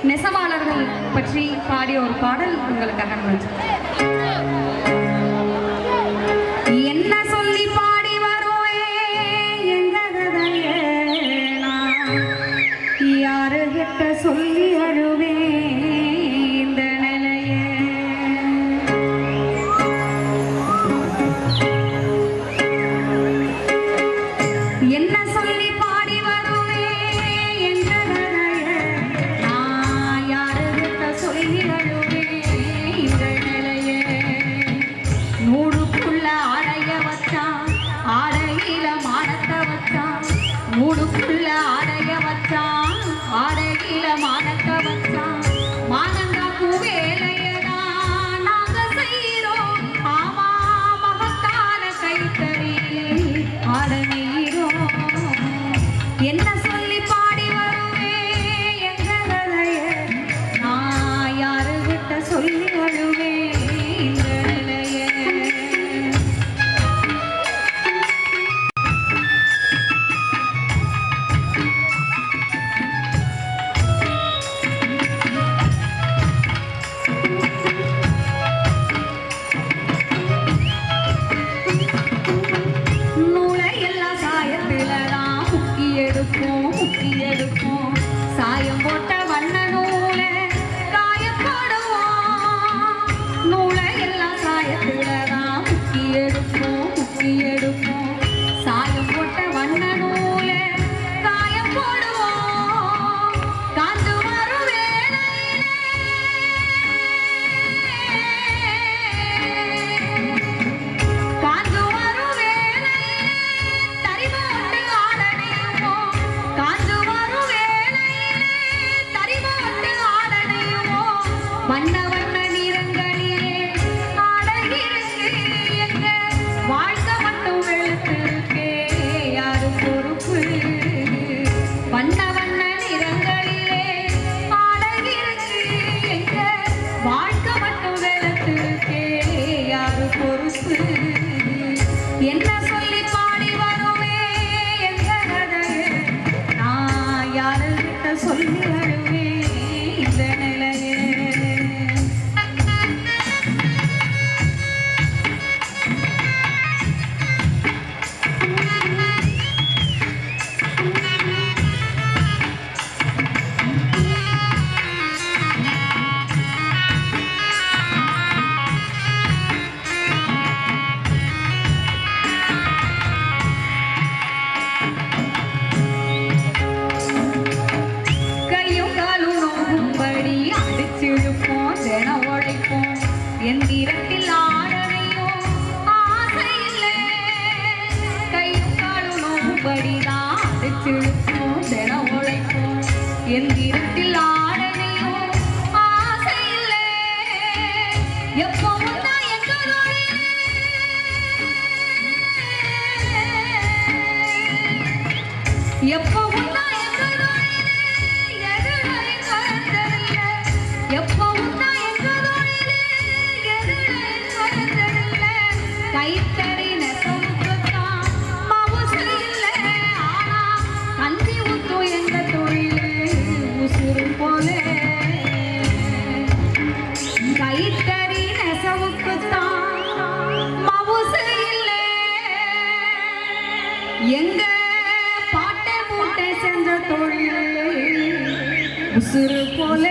நெசவாளர்கள் பற்றி பாடிய ஒரு பாடல் உங்களுக்காக என்ன சொல்லி பாடி வருவேன் யாருகிட்ட சொல்லி அழுவேன் இந்த நிலைய என்ன சொல்லி பாடி மூடுக்குள்ள ஆடைய வச்சான் ஆடையில மானக்க வச்சான் மானங்காக்கு வேலையதான் நாங்க செய்கிறோம் ஆமா மகத்தான கைத்தறியிலே ஆடனீரோம் என்ன சொல்லி பாடி வருவேன் எங்க கதைய நான் யாருகிட்ட சொல்லி அழுவேன் இந்த நிலைய எடுப்போம் சாயம் போட்ட வண்ண நூலை காயப்படுவோம் நூலை எல்லாம் சாயத்துலதான் முக்கி எடுப்போம் சாயம் போட்ட வண்ண நூலை காயம் போடுவோம் காஞ்சு வரும் வேலையிலே காஞ்சு வரும் வேலையிலே தறி போட்டு ஆடனையுவோம் காஞ்சு வரும் வேலையிலே தறி போட்டு ஆடனையுவோம் வண்ண வண்ண நிறங்களிலே ஆடையிருக்கு எங்க வாழ்க்கை மட்டும் வெளுத்திருக்கே யாரு பொறுப்பு வண்ண வண்ண நிறங்களிலே ஆடையிருக்கு எங்க வாழ்க்கை மட்டும் வெளுத்திருக்கே யாரு பொறுப்பு என்ன சொல்லி பாடி வருவே எங்க கதைய நான் யாருகிட்ட சொல்லி அழுவே இந்த நிலைய தினம் உழைப்போம் எந்திரத்தில் ஆடனையும் ஆசை இல்லை கையும் காலும் நோம்படிதான் அடிச்சிருப்போம் தினம் உழைப்போம் எந்திரத்தில் ஆடனையும் ஆசை இல்லை எப்பவும் தான் எப்பவும் தான் எப்பவும் தான் கைத்தறி நெசவுக்குத்தான் மவுசு இல்லை ஆனா கஞ்சி ஊத்தும் எங்க தொழில் உசுறு போல கைத்தறி நெசவுக்குத்தான் மவுசு இல்லை எங்க பாட்டை மூட்டை செஞ்ச தொழில் உசுறு போல